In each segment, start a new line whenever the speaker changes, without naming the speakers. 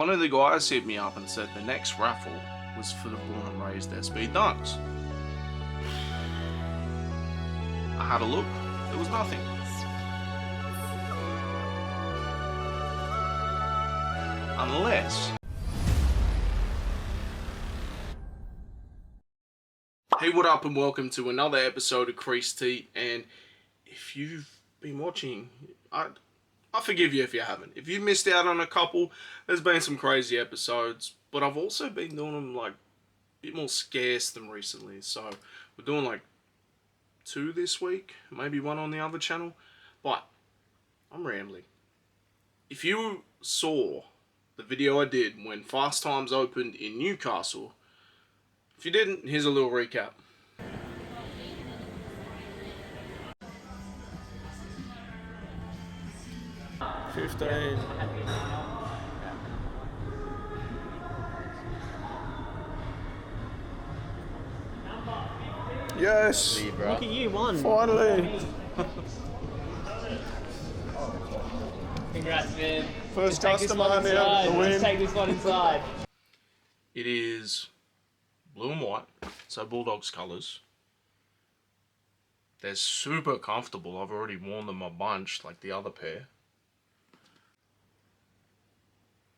One of the guys hit me up and said the next raffle was for the Born and Raised SB Dunks. I had a look, there was nothing. Unless... Hey, what up and welcome to another episode of Creased, and if you've been watching, I forgive you if you haven't. If you missed out on a couple, there's been some crazy episodes, but I've also been doing them like a bit more scarce than recently. So we're doing like 2 this week, maybe 1 on the other channel, but I'm rambling. If you saw the video I did when Fast Times opened in Newcastle, if you didn't, here's a little recap. $15. Yes!
Look at you, won!
Finally!
Congrats, man.
First customer now, the win.
Let's take this one inside.
It is blue and white, so Bulldogs colours. They're super comfortable. I've already worn them a bunch, like the other pair.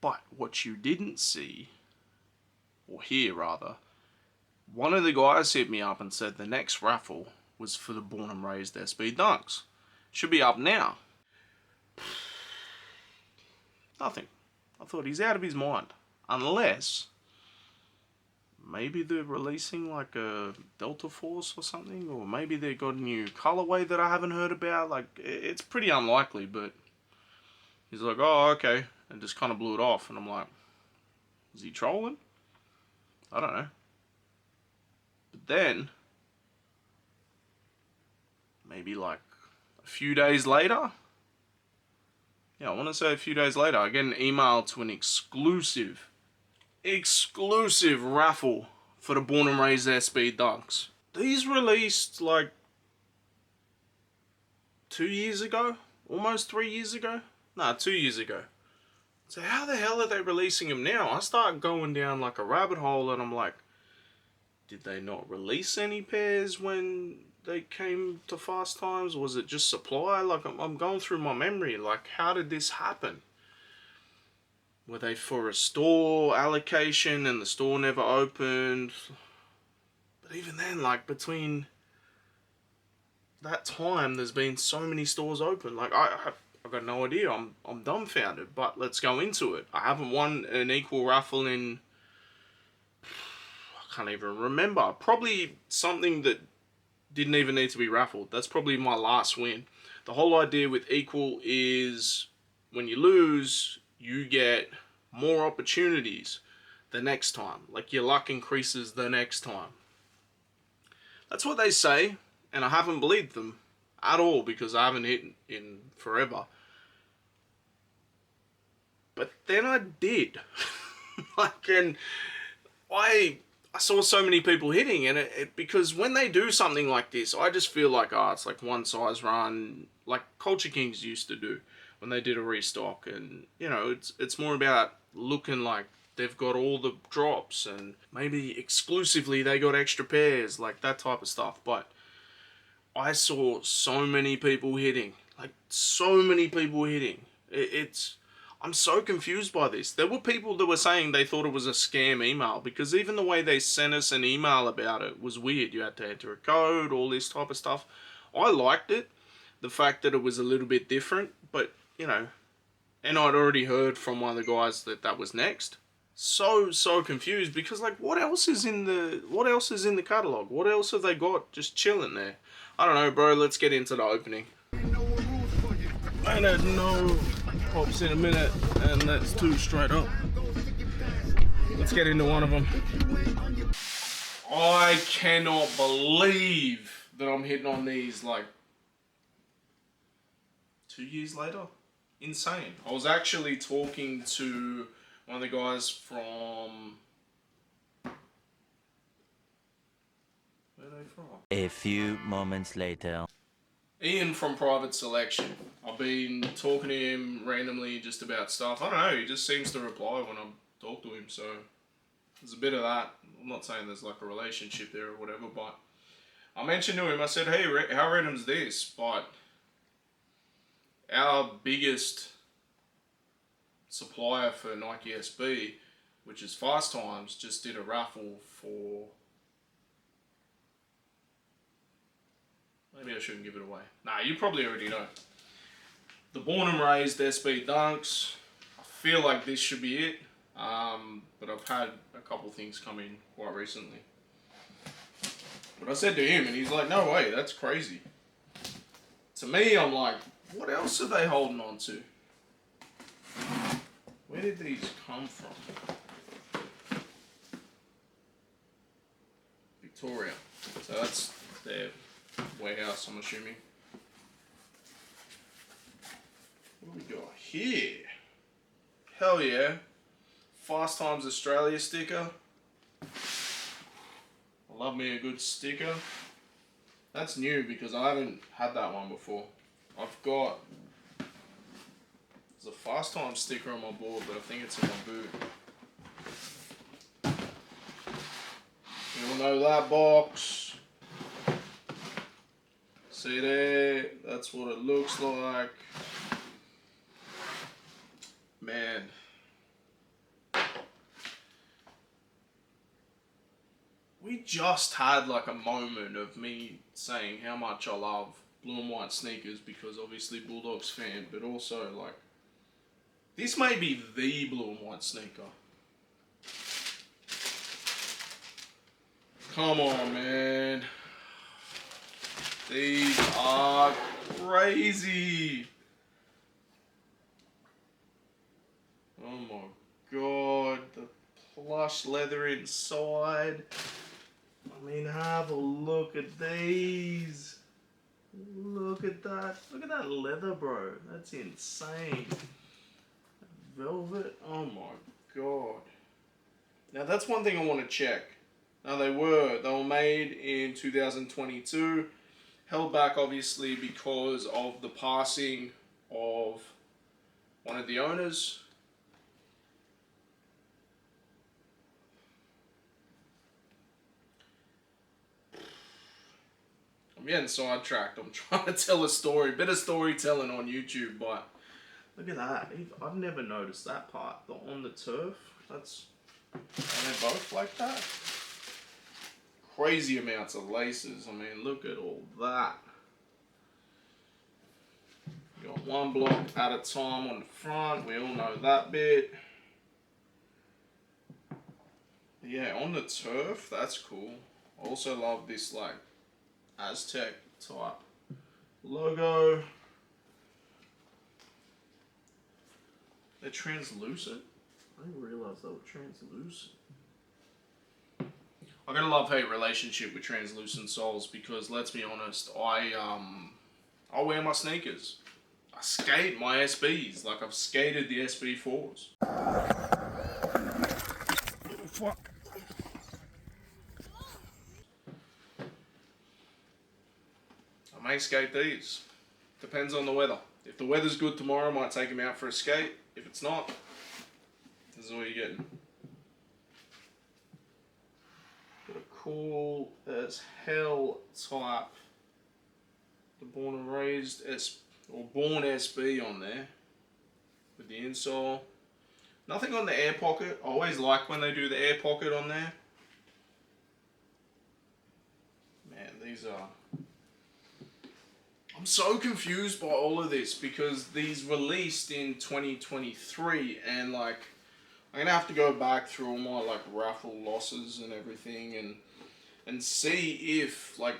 But what you didn't see, or hear rather, one of the guys hit me up and said the next raffle was for the Born and Raised SB Dunks. Should be up now. Nothing. I thought he's out of his mind. Unless maybe they're releasing like a Delta Force or something, or maybe they got a new colorway that I haven't heard about. Like, it's pretty unlikely, but he's like, oh, okay, and just kind of blew it off, and I'm like, is he trolling? I don't know. But then, maybe like a few days later, yeah, I want to say a few days later, I get an email to an exclusive raffle for the Born and Raised SB Dunks. These released like 2 years ago, almost 3 years ago. Nah, 2 years ago. So how the hell are they releasing them now? I start going down like a rabbit hole and I'm like, did they not release any pairs when they came to Fast Times? Was it just supply? Like, I'm going through my memory. Like, how did this happen? Were they for a store allocation and the store never opened? But even then, like, between that time, there's been so many stores open. Like, I've got no idea. I'm dumbfounded. But let's go into it. I haven't won an equal raffle in... I can't even remember. Probably something that didn't even need to be raffled. That's probably my last win. The whole idea with equal is when you lose, you get more opportunities the next time. Like, your luck increases the next time. That's what they say, and I haven't believed them at all because I haven't hit in forever. But then I did. Like, and I saw so many people hitting, and because when they do something like this, I just feel like, it's like one size run, like Culture Kings used to do when they did a restock. And, you know, it's more about looking like they've got all the drops, and maybe exclusively they got extra pairs, like that type of stuff. But I saw so many people hitting, like so many people hitting. I'm so confused by this. There were people that were saying they thought it was a scam email, because even the way they sent us an email about it was weird. You had to enter a code, all this type of stuff. I liked it, the fact that it was a little bit different, but, you know, and I'd already heard from one of the guys that was next. So confused, because, like, what else is in the catalog? What else have they got just chilling there? I don't know, bro. Let's get into the opening. I don't know. Pops in a minute, and that's 2 straight up. Let's get into one of them. I cannot believe that I'm hitting on these like 2 years later. Insane. I was actually talking to one of the guys from... Where are they from?
A few moments later.
Ian from Private Selection. I've been talking to him randomly just about stuff. I don't know, he just seems to reply when I talk to him, so there's a bit of that. I'm not saying there's like a relationship there or whatever, but I mentioned to him, I said, hey, how random's this? But our biggest supplier for Nike SB, which is Fast Times, just did a raffle for... Maybe I shouldn't give it away. Nah, you probably already know. The Born and Raised SB Dunks. I feel like this should be it. But I've had a couple things come in quite recently. But I said to him, and he's like, no way, that's crazy. To me, I'm like, what else are they holding on to? Where did these come from? Victoria. So that's their warehouse, I'm assuming. What do we got here? Hell yeah. Fast Times Australia sticker. I love me a good sticker. That's new because I haven't had that one before. I've got... There's a Fast Times sticker on my board, but I think it's in my boot. You all know that box. See there? That's what it looks like. Man. We just had like a moment of me saying how much I love blue and white sneakers because obviously Bulldogs fan, but also like this may be the blue and white sneaker. Come on, man. These are crazy. Oh my god, the plush leather inside. I mean, have a look at these. Look at that. Look at that leather, bro. That's insane. Velvet. Oh my god. Now that's one thing I want to check. Now they were made in 2022. Held back obviously because of the passing of one of the owners. I'm getting sidetracked. I'm trying to tell a story. Bit of storytelling on YouTube, but look at that. I've never noticed that part. The on the turf. That's... Are they both like that? Crazy amounts of laces. I mean, look at all that. You got one block at a time on the front. We all know that bit. Yeah, on the turf. That's cool. I also love this like Aztec type logo. They're translucent. I didn't realise they were translucent. I got a love-hate relationship with translucent soles because let's be honest, I wear my sneakers. I skate my SBs like I've skated the SB4s. Oh, fuck. I may skate these. Depends on the weather. If the weather's good tomorrow, I might take them out for a skate. If it's not, this is what you're getting. Got a cool as hell type. The Born and Raised Born SB on there. With the insole. Nothing on the air pocket. I always like when they do the air pocket on there. Man, these are... I'm so confused by all of this because these released in 2023 and like I'm gonna have to go back through all my like raffle losses and everything and see if like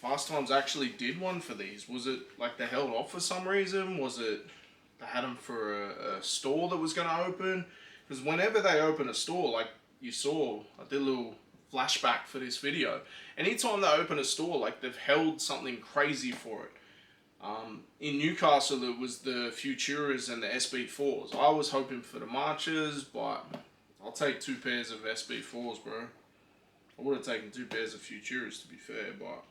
Fast Times actually did one for these. Was it like they held off for some reason? Was it they had them for a store that was gonna open? Because whenever they open a store, like you saw, I did a little flashback for this video. Anytime they open a store, like they've held something crazy for it. In Newcastle, it was the Futuras and the SB4s. I was hoping for the Marches, but I'll take 2 pairs of SB4s, bro. I would have taken 2 pairs of Futuras to be fair, but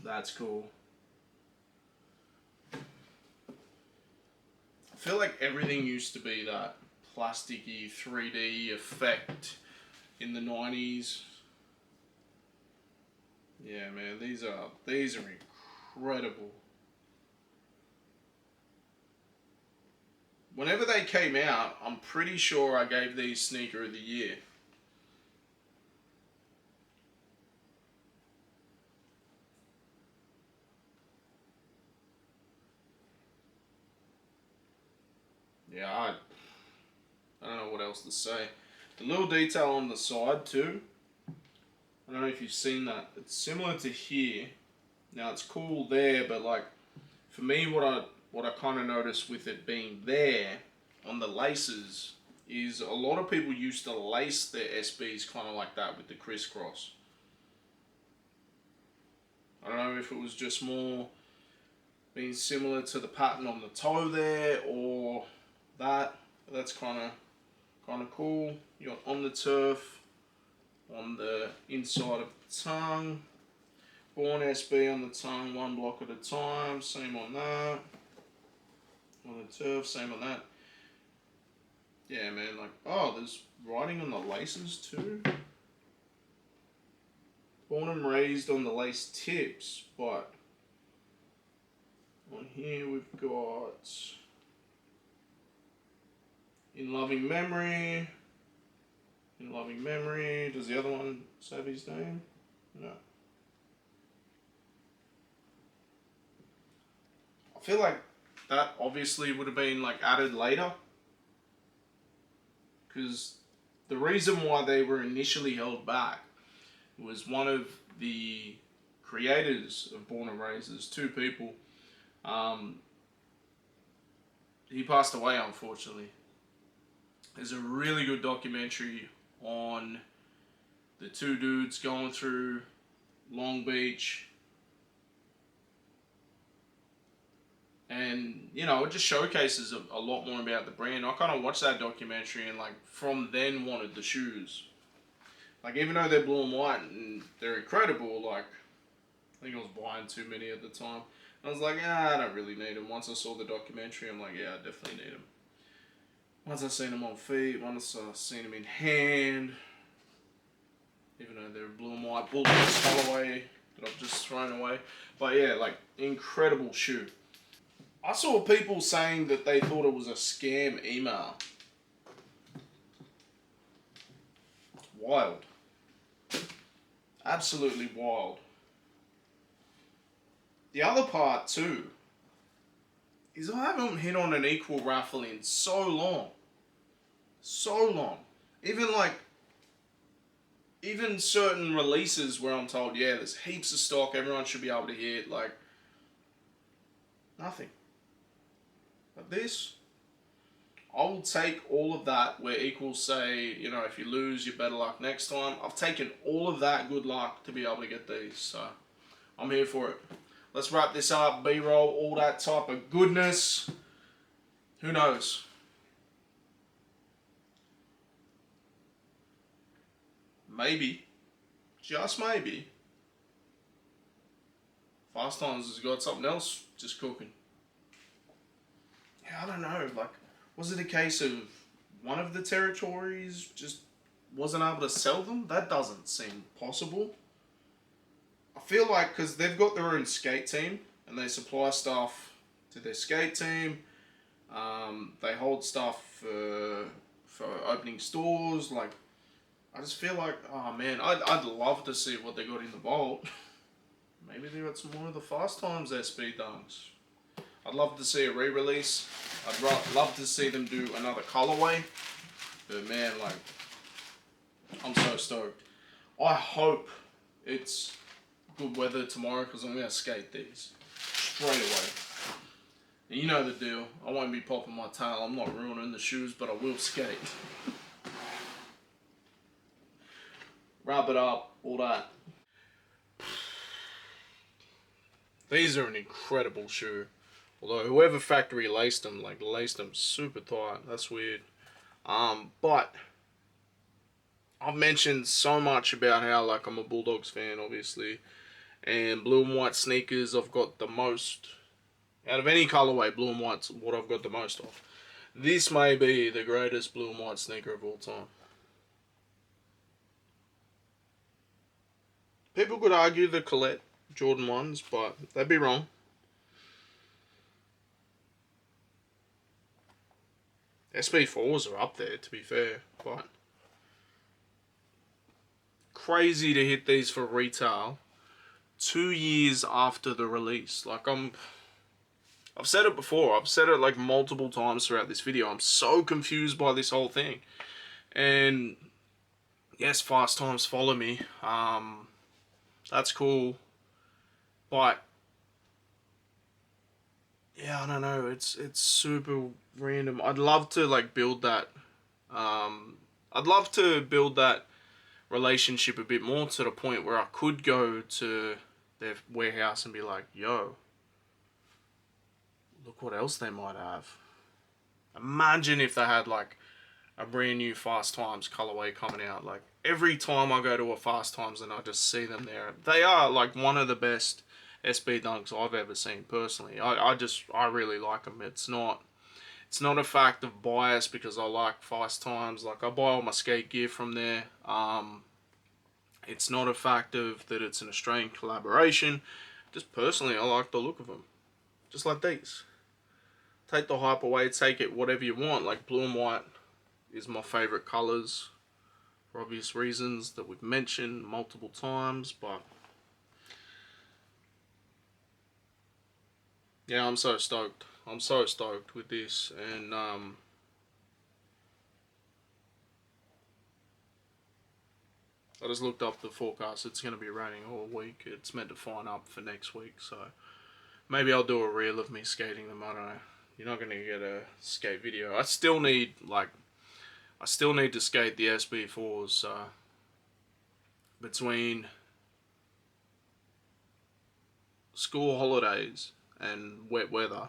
That's cool. I feel like everything used to be that plasticky 3D effect in the 90s. Yeah, man, these are incredible. Whenever they came out, I'm pretty sure I gave these sneaker of the year. Yeah, I don't know what else to say. The little detail on the side too. I don't know if you've seen that. It's similar to here. Now it's cool there, but like for me, what I kind of noticed with it being there on the laces is a lot of people used to lace their SBs kind of like that with the crisscross. I don't know if it was just more being similar to the pattern on the toe there or that. That's kind of cool. You got on the turf, on the inside of the tongue. Born SB on the tongue, one block at a time. Same on that. On the turf, same on that. Yeah, man, like, oh, there's writing on the laces too. Born and raised on the lace tips, but on here we've got in loving memory. In loving memory. Does the other one say his name? No. I feel like that obviously would have been like added later. Because the reason why they were initially held back was one of the creators of Born and Raised, there's two people. He passed away, unfortunately. There's a really good documentary on the two dudes going through Long Beach. And, you know, it just showcases a lot more about the brand. I kind of watched that documentary and, like, from then wanted the shoes. Like, even though they're blue and white and they're incredible, like, I think I was buying too many at the time. I was like, I don't really need them. Once I saw the documentary, I'm like, yeah, I definitely need them. Once I seen them on feet, once I seen them in hand, even though they're blue and white Bulldogs colorway that I've just thrown away. But yeah, like, incredible shoe. I saw people saying that they thought it was a scam email. Wild. Absolutely wild. The other part too is I haven't hit on an equal raffle in so long. So long. Even certain releases where I'm told, yeah, there's heaps of stock, everyone should be able to hit, like, nothing. But this, I will take all of that where equals say, you know, if you lose, you're better luck next time. I've taken all of that good luck to be able to get these, so I'm here for it. Let's wrap this up, B-roll, all that type of goodness. Who knows? Maybe, just maybe, Fast Times has got something else just cooking. Yeah, I don't know, like, was it a case of one of the territories just wasn't able to sell them? That doesn't seem possible. I feel like because they've got their own skate team and they supply stuff to their skate team. They hold stuff for opening stores. Like, I just feel like, oh man, I'd love to see what they got in the vault. Maybe they got some more of the Fast Times SB Dunks. I'd love to see a re-release. I'd love to see them do another colorway. But man, like, I'm so stoked. I hope it's good weather tomorrow because I'm going to skate these straight away. And you know the deal. I won't be popping my tail. I'm not ruining the shoes, but I will skate. Wrap it up, all that. These are an incredible shoe. Although whoever factory laced them, like laced them super tight. That's weird. But I've mentioned so much about how like I'm a Bulldogs fan, obviously, And blue and white sneakers, I've got the most. Out of any colorway, blue and white's what I've got the most of. This may be the greatest blue and white sneaker of all time. People could argue the Colette Jordan 1s, but they'd be wrong. SB4s are up there, to be fair, but crazy to hit these for retail 2 years after the release. Like, I've said it before, I've said it like multiple times throughout this video, I'm so confused by this whole thing. And yes, Fast Times follow me, that's cool, but yeah, I don't know, it's super random. I'd love to like build that, I'd love to build that relationship a bit more to the point where I could go to their warehouse and be like, yo, look what else they might have. Imagine if they had like a brand new Fast Times colorway coming out. Like every time I go to a Fast Times and I just see them there, they are like one of the best SB Dunks I've ever seen personally. I really like them. It's not a fact of bias because I like Fast Times. Like I buy all my skate gear from there. It's not a fact of that it's an Australian collaboration. Just personally, I like the look of them. Just like these. Take the hype away, take it whatever you want. Like blue and white is my favourite colours for obvious reasons that we've mentioned multiple times, but yeah, I'm so stoked. I'm so stoked with this, and I just looked up the forecast. It's going to be raining all week. It's meant to fine up for next week, so maybe I'll do a reel of me skating them. I don't know. You're not going to get a skate video. I still need to skate the SB4s between school holidays and wet weather.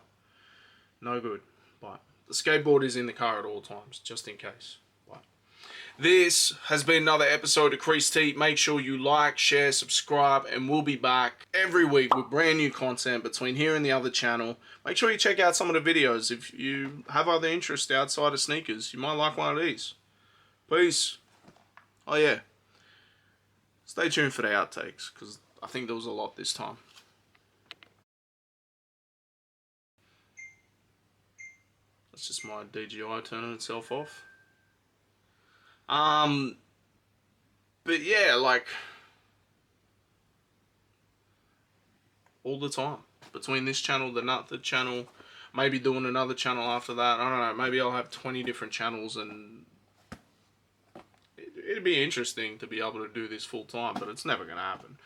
No good. But the skateboard is in the car at all times, just in case. But this has been another episode of Creased. Make sure you like, share, subscribe, and we'll be back every week with brand new content between here and the other channel. Make sure you check out some of the videos. If you have other interests outside of sneakers, you might like one of these. Peace. Oh yeah. Stay tuned for the outtakes, because I think there was a lot this time. That's just my DJI turning itself off. But yeah, like all the time between this channel, the channel, maybe doing another channel after that. I don't know. Maybe I'll have 20 different channels, and it'd be interesting to be able to do this full time, but it's never gonna happen.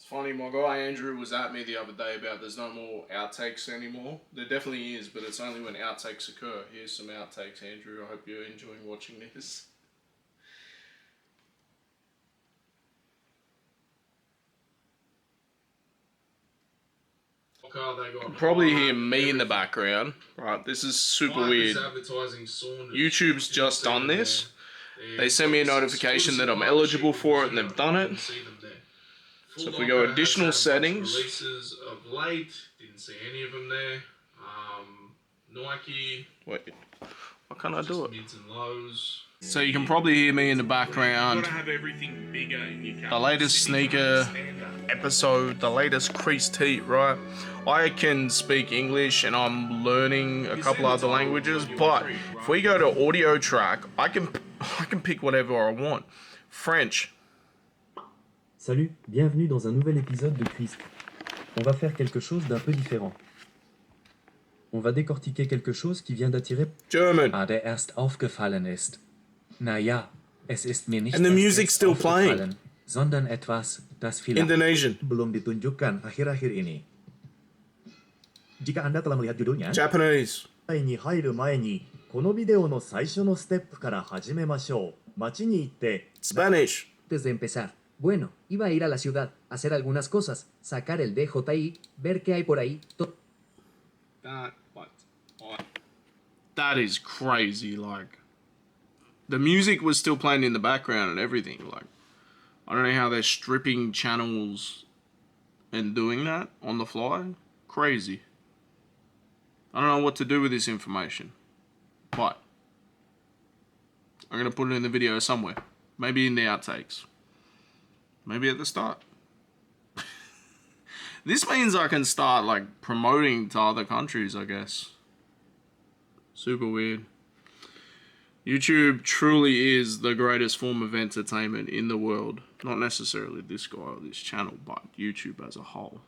Funny, my guy Andrew was at me the other day about there's no more outtakes anymore. There definitely is, but it's only when outtakes occur. Here's some outtakes, Andrew. I hope you're enjoying watching this. You can probably hear me in the background. Right, this is super weird. YouTube's just done this. They sent me a notification that I'm eligible for it, and they've done it. So if we go additional settings, releases of late, didn't see any of them there. Nike. Wait, why can't I do it? Mids and lows. So you can probably hear me in the background. Have everything bigger in your the latest sneaker episode, the latest Creased Heat, right? I can speak English and I'm learning a couple other languages, but if we go to audio track, I can pick whatever I want. French.
Salut, bienvenue dans un nouvel épisode de Creased. On va faire quelque chose d'un peu différent. On va décortiquer quelque chose qui vient d'attirer
German.
Der erst aufgefallen ist. Naja, es ist mir nicht
And the
erst
music's still
aufgefallen,
playing.
sondern etwas, das vielleicht
Indonesian.
belum ditunjukkan akhir-akhir ini. Jika Anda telah melihat judulnya,
Japanese.
に入る前に、このビデオの最初のステップから始めましょう。街に行って、
Spanish.
Antes de empezar,
Bueno, iba a ir a la ciudad, hacer algunas cosas, sacar el DJI, ver qué hay por ahí.
That is crazy. Like, the music was still playing in the background and everything. Like, I don't know how they're stripping channels and doing that on the fly. Crazy. I don't know what to do with this information, but I'm gonna put it in the video somewhere. Maybe in the outtakes. Maybe at the start. This means I can start like promoting to other countries, I guess. Super weird. YouTube truly is the greatest form of entertainment in the world. Not necessarily this guy or this channel, but YouTube as a whole.